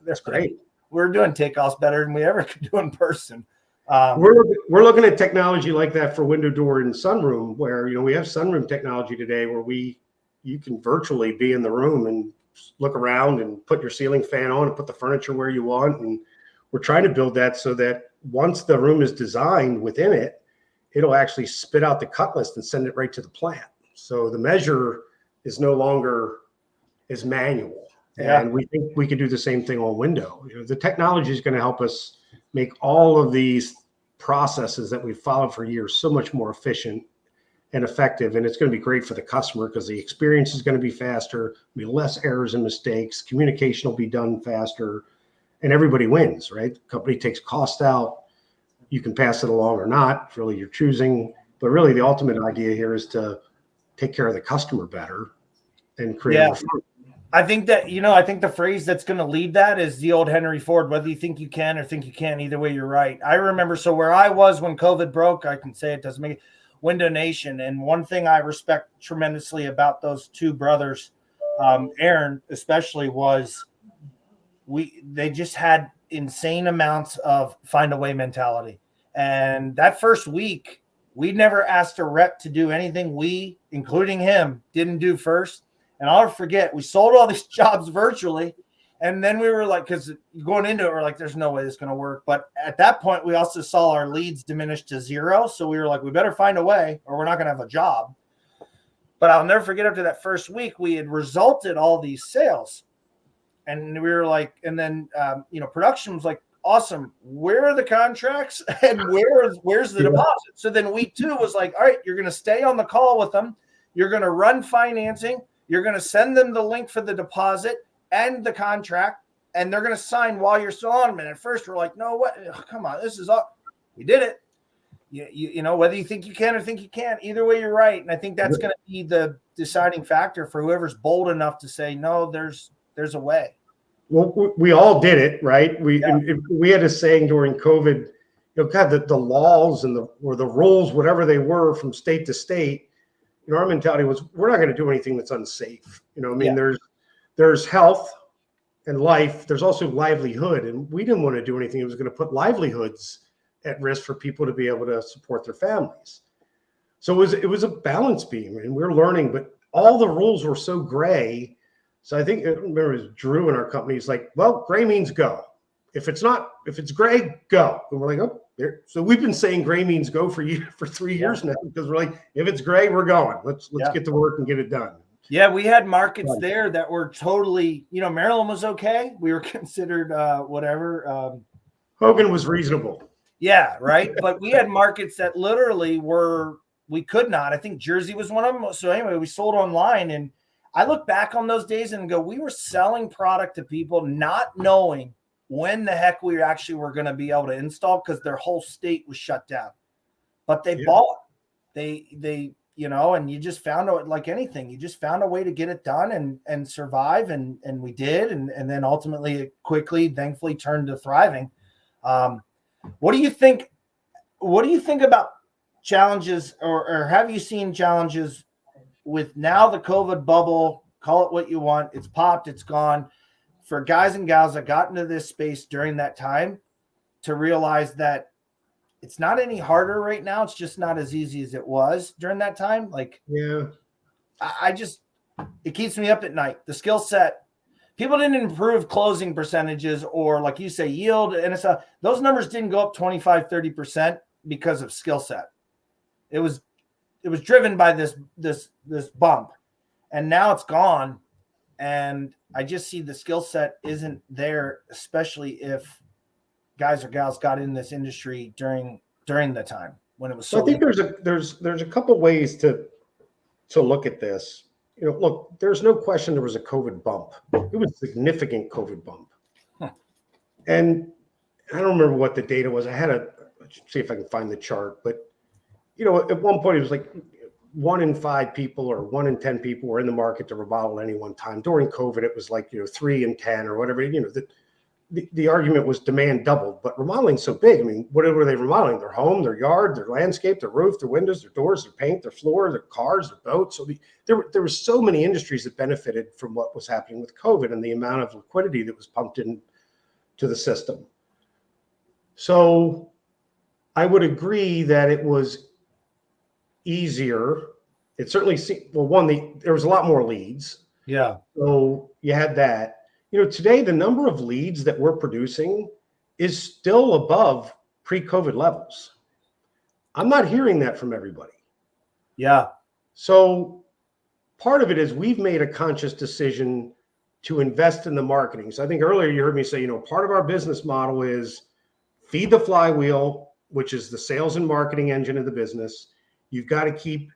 Speaker 2: That's great.
Speaker 1: We're doing takeoffs better than we ever could do in person.
Speaker 2: We're looking at technology like that for window, door, and sunroom, where we have sunroom technology today where you can virtually be in the room and look around and put your ceiling fan on and put the furniture where you want. And we're trying to build that so that once the room is designed within it, it'll actually spit out the cut list and send it right to the plant. So the measure is no longer as manual.
Speaker 1: Yeah.
Speaker 2: And we think we could do the same thing on window. The technology is going to help us make all of these processes that we've followed for years so much more efficient and effective. And it's going to be great for the customer because the experience is going to be faster, be less errors and mistakes, communication will be done faster, and everybody wins, right? The company takes cost out. You can pass it along or not. It's really you're choosing. But really the ultimate idea here is to take care of the customer better and create more fun.
Speaker 1: I think that, I think the phrase that's going to lead that is the old Henry Ford, whether you think you can or think you can't, either way, you're right. I remember, so where I was when COVID broke, I can say it doesn't make it, Window Nation. And one thing I respect tremendously about those two brothers, Aaron especially, was they just had insane amounts of find a way mentality. And that first week, we never asked a rep to do anything we, including him, didn't do first. And I'll never forget, we sold all these jobs virtually. And then we were like, because going into it, we're like, there's no way this is going to work. But at that point, we also saw our leads diminish to zero. So we were like, we better find a way or we're not going to have a job. But I'll never forget, after that first week, we had resulted all these sales. And we were like, and then, production was like, awesome. Where are the contracts and where's the deposit? So then week 2 was like, all right, you're going to stay on the call with them. You're going to run financing. You're going to send them the link for the deposit and the contract, and they're going to sign while you're still on them. And at first we're like, no, what? Oh, come on, this is all. We did it. You know, whether you think you can or think you can't, either way, you're right. And I think that's going to be the deciding factor for whoever's bold enough to say, no, there's a way.
Speaker 2: Well, we all did it, right? We had a saying during COVID, God, the laws and the rules, whatever they were from state to state, our mentality was, we're not going to do anything that's unsafe. There's health and life. There's also livelihood. And we didn't want to do anything that was going to put livelihoods at risk for people to be able to support their families. So it was a balance beam, and we're learning, but all the rules were so gray. So I think, I remember it was Drew in our company. He's like, well, gray means go. If it's gray, go. And we're like, oh, there. So we've been saying gray means go for 3 years now, because we're like, if it's gray, we're going. Let's get to work and get it done.
Speaker 1: Yeah, we had markets there that were totally, Maryland was okay. We were considered whatever.
Speaker 2: Hogan was reasonable.
Speaker 1: Yeah, right. But we had markets that literally we could not. I think Jersey was one of them. So anyway, we sold online, and I look back on those days and go, we were selling product to people not knowing when the heck we actually were going to be able to install, because their whole state was shut down. But they bought. They and you just found out, like anything, you just found a way to get it done and survive, and we did, and then ultimately it quickly, thankfully, turned to thriving. What do you think about challenges, or have you seen challenges with now the COVID bubble? Call it what you want. It's popped, it's gone. For guys and gals that got into this space during that time, to realize that it's not any harder right now. It's just not as easy as it was during that time. It keeps me up at night. The skill set, people didn't improve closing percentages, or like you say, yield, and those numbers didn't go up 25, 30% because of skill set. It was driven by this bump, and now it's gone. And I just see the skill set isn't there, especially if guys or gals got in this industry during the time when it was so.
Speaker 2: I think there's a couple ways to look at this. Look, there's no question there was a COVID bump. It was a significant COVID bump. And I don't remember what the data was. I had to see if I can find the chart, but at one point it was like 1 in 5 people or 1 in 10 people were in the market to remodel at any one time. During COVID, it was like 3 in 10 or whatever. The argument was demand doubled, but remodeling's so big. I mean, what were they remodeling? Their home, their yard, their landscape, their roof, their windows, their doors, their paint, their floor, their cars, their boats. So there were so many industries that benefited from what was happening with COVID and the amount of liquidity that was pumped into the system. So I would agree that it was easier. It certainly seemed, there was a lot more leads.
Speaker 1: Yeah.
Speaker 2: So you had that. Today the number of leads that we're producing is still above pre-COVID levels. I'm not hearing that from everybody.
Speaker 1: Yeah.
Speaker 2: So part of it is we've made a conscious decision to invest in the marketing. So I think earlier you heard me say, part of our business model is feed the flywheel, which is the sales and marketing engine of the business. You've got to keep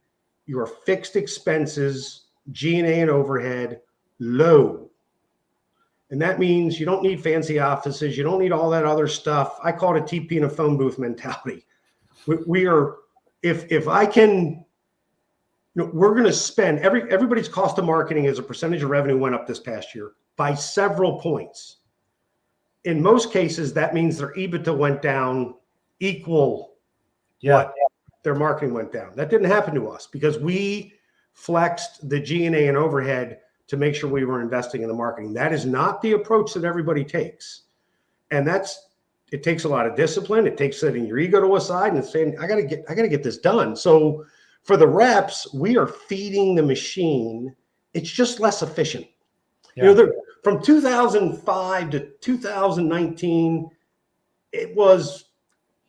Speaker 2: your fixed expenses, G&A and overhead, low. And that means you don't need fancy offices. You don't need all that other stuff. I call it a TP in a phone booth mentality. We are, if I can, we're going to spend everybody's cost of marketing as a percentage of revenue went up this past year by several points. In most cases, that means their EBITDA went down equal what their marketing went down. That didn't happen to us because we flexed the G&A and overhead to make sure we were investing in the marketing. That is not the approach that everybody takes. And it takes a lot of discipline. It takes setting your ego to a side and saying, I gotta get this done. So for the reps, we are feeding the machine. It's just less efficient.
Speaker 1: Yeah.
Speaker 2: From 2005 to 2019,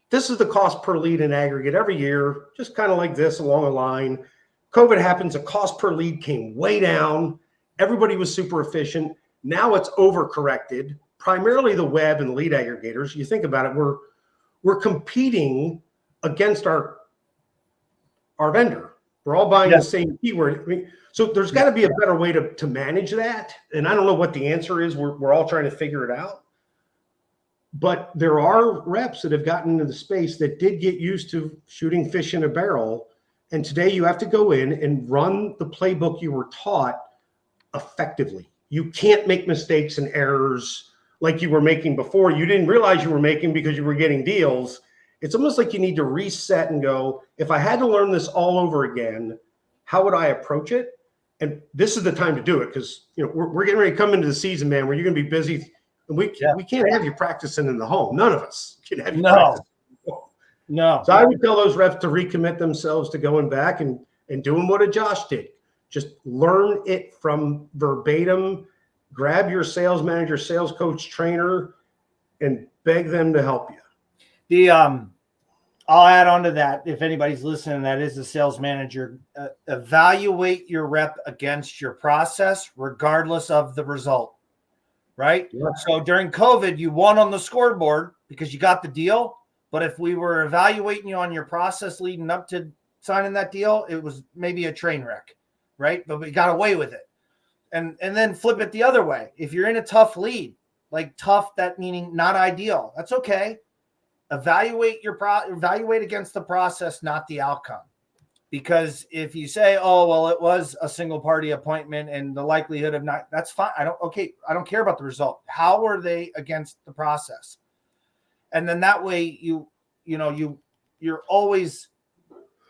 Speaker 2: this is the cost per lead in aggregate every year, just kind of like this along a line. COVID happens, the cost per lead came way down. Everybody was super efficient. Now it's overcorrected, primarily the web and the lead aggregators. You think about it, we're competing against our vendor. We're all buying the same keyword. So there's got to be a better way to manage that. And I don't know what the answer is. We're all trying to figure it out. But there are reps that have gotten into the space that did get used to shooting fish in a barrel. And today you have to go in and run the playbook you were taught effectively. You can't make mistakes and errors like you were making before. You didn't realize you were making because you were getting deals. It's almost like you need to reset and go, if I had to learn this all over again, how would I approach it? And this is the time to do it because we're getting ready to come into the season, man, where you're going to be busy. And we can't have you practicing in the home. None of us can have you practicing in the home.
Speaker 1: No.
Speaker 2: So I would tell those reps to recommit themselves to going back and doing what a Josh did. Just learn it from verbatim. Grab your sales manager, sales coach, trainer, and beg them to help you.
Speaker 1: I'll add on to that. If anybody's listening, that is a sales manager. Evaluate your rep against your process, regardless of the result. Right? Yeah. So during COVID, you won on the scoreboard because you got the deal. But if we were evaluating you on your process leading up to signing that deal, it was maybe a train wreck, right? But we got away with it. And then flip it the other way. If you're in a tough lead, like tough, that meaning not ideal, that's okay. Evaluate against the process, not the outcome. Because if you say, oh, well, it was a single party appointment and the likelihood of not, that's fine. I don't care about the result. How are they against the process? And then that way you're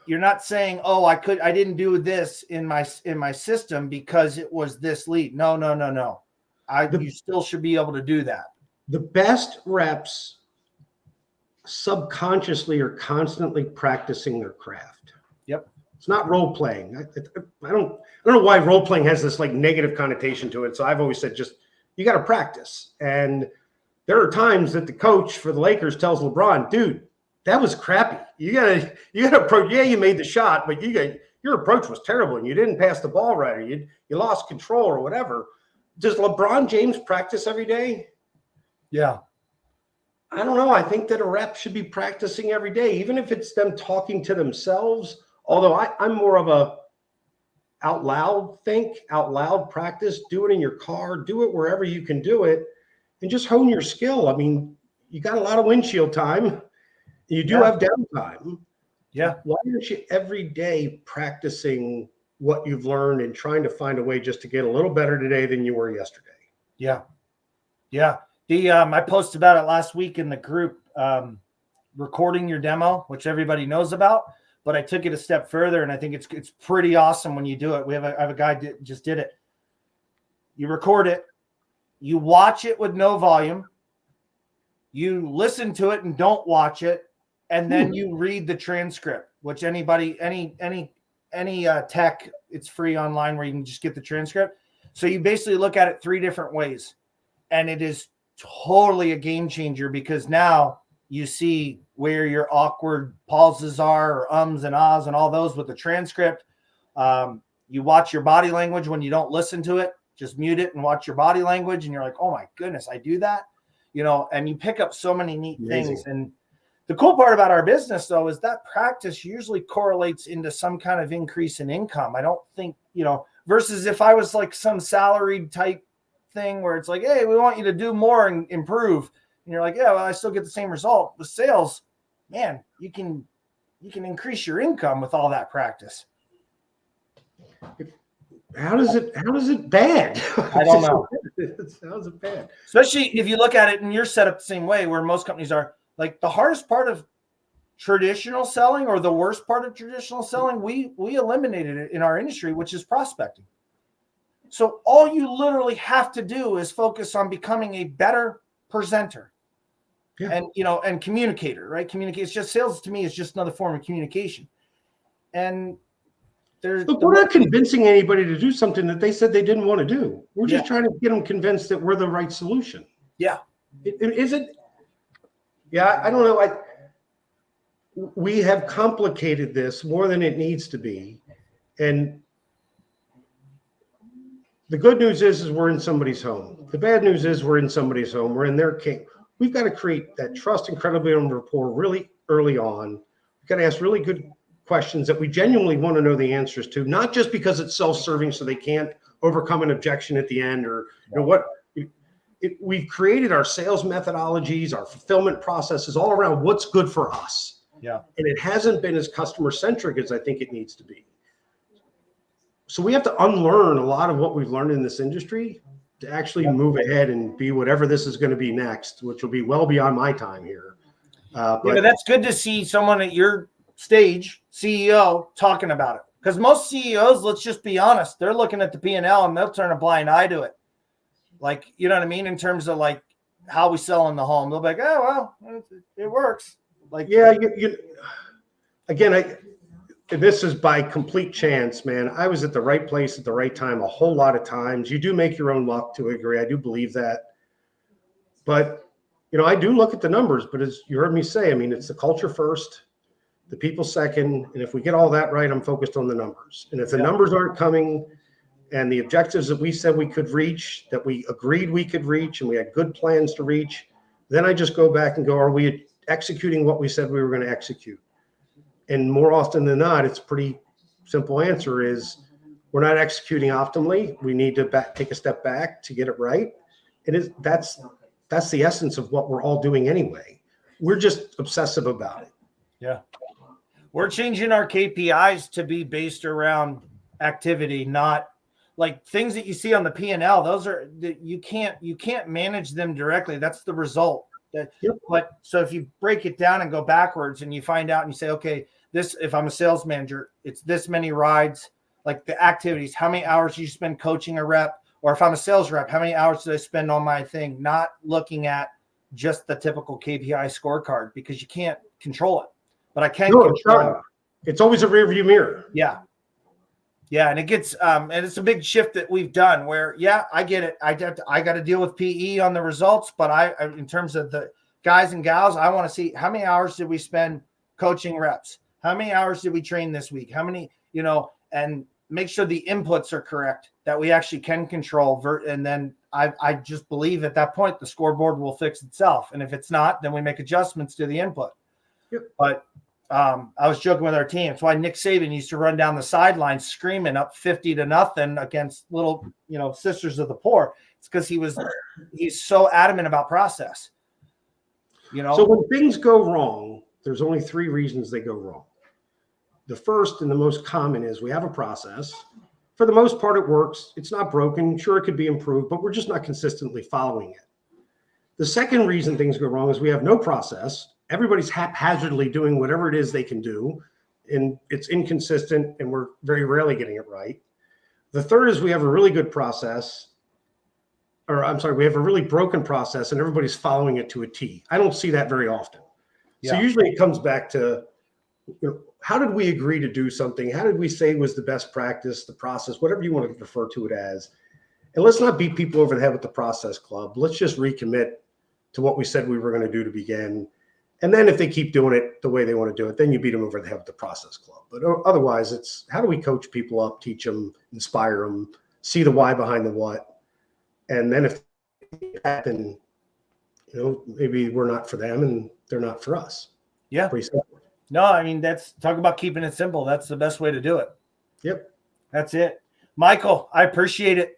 Speaker 1: not saying, oh, I didn't do this in my system because it was this lead. No. You still should be able to do that.
Speaker 2: The best reps subconsciously are constantly practicing their craft.
Speaker 1: Yep.
Speaker 2: It's not role playing. I don't know why role playing has this like negative connotation to it. So I've always said, just, you got to practice. And there are times that the coach for the Lakers tells LeBron, dude, that was crappy. You gotta approach. Yeah, you made the shot, but your approach was terrible and you didn't pass the ball right, or you lost control or whatever. Does LeBron James practice every day?
Speaker 1: Yeah.
Speaker 2: I don't know. I think that a rep should be practicing every day, even if it's them talking to themselves. Although I'm more of a out loud practice, do it in your car, do it wherever you can do it, and just hone your skill. I mean, you got a lot of windshield time. You do have downtime.
Speaker 1: Yeah.
Speaker 2: Why aren't you every day practicing what you've learned and trying to find a way just to get a little better today than you were yesterday?
Speaker 1: Yeah. Yeah. I posted about it last week in the group, recording your demo, which everybody knows about, but I took it a step further, and I think it's pretty awesome when you do it. I have a guy just did it. You record it, you watch it with no volume, you listen to it and don't watch it, and then you read the transcript, which any tech, it's free online where you can just get the transcript. So you basically look at it 3 different ways, and it is totally a game changer, because now you see where your awkward pauses are, or ums and ahs and all those with the transcript. You watch your body language when you don't listen to it. Just mute it and watch your body language, and you're like, oh my goodness, I do that, and you pick up so many neat things. And the cool part about our business, though, is that practice usually correlates into some kind of increase in income. I don't think, versus if I was like some salaried type thing where it's like, hey, we want you to do more and improve. And you're like, yeah, well, I still get the same result. With sales, man, you can increase your income with all that practice.
Speaker 2: How is it bad?
Speaker 1: I don't know.
Speaker 2: How is it bad?
Speaker 1: Especially if you look at it and you're set up the same way, where most companies are. Like, the hardest part of traditional selling, or the worst part of traditional selling, we eliminated it in our industry, which is prospecting. So all you literally have to do is focus on becoming a better presenter. Yeah. And communicator, right? It's just sales to me is just another form of communication. And
Speaker 2: look, we're not convincing anybody to do something that they said they didn't want to do. We're just trying to get them convinced that we're the right solution.
Speaker 1: Yeah.
Speaker 2: Is it? Yeah, I don't know. We have complicated this more than it needs to be. And the good news is we're in somebody's home. The bad news is we're in somebody's home. We're in their cave. We've got to create that trust and credibility and rapport really early on. We've got to ask really good questions that we genuinely want to know the answers to, not just because it's self-serving so they can't overcome an objection at the end, or we've created our sales methodologies, our fulfillment processes all around what's good for us.
Speaker 1: Yeah.
Speaker 2: And it hasn't been as customer centric as I think it needs to be. So we have to unlearn a lot of what we've learned in this industry to actually move ahead and be whatever this is going to be next, which will be well beyond my time here.
Speaker 1: But that's good to see someone at your stage, CEO, talking about it. Because most CEOs, let's just be honest, they're looking at the P&L and they'll turn a blind eye to it. Like, you know what I mean? In terms of like how we sell in the home, they'll be like, oh, well, it works. Like,
Speaker 2: yeah, this is by complete chance, man. I was at the right place at the right time a whole lot of times. You do make your own luck to a degree. I do believe that. But, I do look at the numbers, but as you heard me say, I mean, it's the culture first, the people second. And if we get all that right, I'm focused on the numbers. And if the numbers aren't coming, and the objectives that we said we could reach, that we agreed we could reach, and we had good plans to reach, then I just go back and go, are we executing what we said we were going to execute? And more often than not, it's a pretty simple answer is we're not executing optimally. We need to take a step back to get it right. That's the essence of what we're all doing anyway. We're just obsessive about it.
Speaker 1: Yeah. We're changing our KPIs to be based around activity, not like things that you see on the P&L. Those are you can't manage them directly. That's the result. But so if you break it down and go backwards and you find out and you say, okay, if I'm a sales manager, it's this many rides, like the activities, how many hours do you spend coaching a rep? Or if I'm a sales rep, how many hours do I spend on my thing? Not looking at just the typical KPI scorecard, because you can't control it. But I can control it.
Speaker 2: It's always a rear view mirror.
Speaker 1: Yeah. Yeah, and it gets and it's a big shift that we've done where, I get it. I got to deal with PE on the results, but I in terms of the guys and gals, I want to see how many hours did we spend coaching reps? How many hours did we train this week? How many, and make sure the inputs are correct that we actually can control. And then I just believe at that point, the scoreboard will fix itself. And if it's not, then we make adjustments to the input. Yep. But I was joking with our team. It's why Nick Saban used to run down the sidelines screaming up 50-0 against little, sisters of the poor. It's because he's so adamant about process.
Speaker 2: So when things go wrong, there's only 3 reasons they go wrong. The first and the most common is we have a process. For the most part, it works. It's not broken. Sure, it could be improved, but we're just not consistently following it. The second reason things go wrong is we have no process. Everybody's haphazardly doing whatever it is they can do, and it's inconsistent, and we're very rarely getting it right. The third is we have a really good process, we have a really broken process, and everybody's following it to a T. I don't see that very often. Yeah. So usually it comes back to, how did we agree to do something? How did we say was the best practice, the process, whatever you want to refer to it as? And let's not beat people over the head with the process club. Let's just recommit to what we said we were going to do to begin. And then if they keep doing it the way they want to do it, then you beat them over the head with the process club. But otherwise, it's how do we coach people up, teach them, inspire them, see the why behind the what. And then if it happen, maybe we're not for them and they're not for us.
Speaker 1: Yeah.
Speaker 2: Pretty simple.
Speaker 1: No, I mean, talk about keeping it simple. That's the best way to do it.
Speaker 2: Yep.
Speaker 1: That's it. Michael, I appreciate it.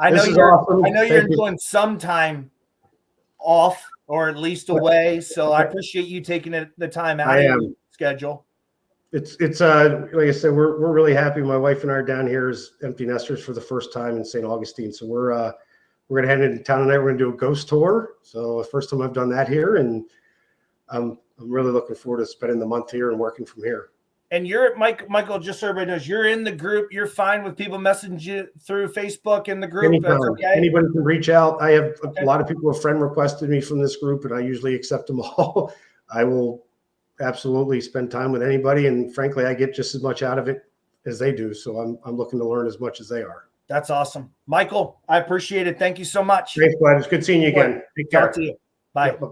Speaker 1: I know
Speaker 2: Awesome.
Speaker 1: you're enjoying some time off or at least away. So I appreciate you taking the time out of your schedule.
Speaker 2: It's like I said, we're really happy. My wife and I are down here as empty nesters for the first time in St. Augustine. So we're gonna head into town tonight. We're gonna do a ghost tour. So the first time I've done that here, and I'm really looking forward to spending the month here and working from here. And
Speaker 1: you're Michael, just so everybody knows, you're in the group. You're fine with people messaging you through Facebook in the group.
Speaker 2: Anytime.
Speaker 1: That's okay.
Speaker 2: Anybody can reach out. I have a lot of people have friend requested me from this group, and I usually accept them all. I will absolutely spend time with anybody, and frankly, I get just as much out of it as they do. So I'm looking to learn as much as they are.
Speaker 1: That's awesome, Michael. I appreciate it. Thank you so much.
Speaker 2: Thanks, bud. It's good seeing you again. Take care.
Speaker 1: Talk to you. Bye.
Speaker 2: Yep.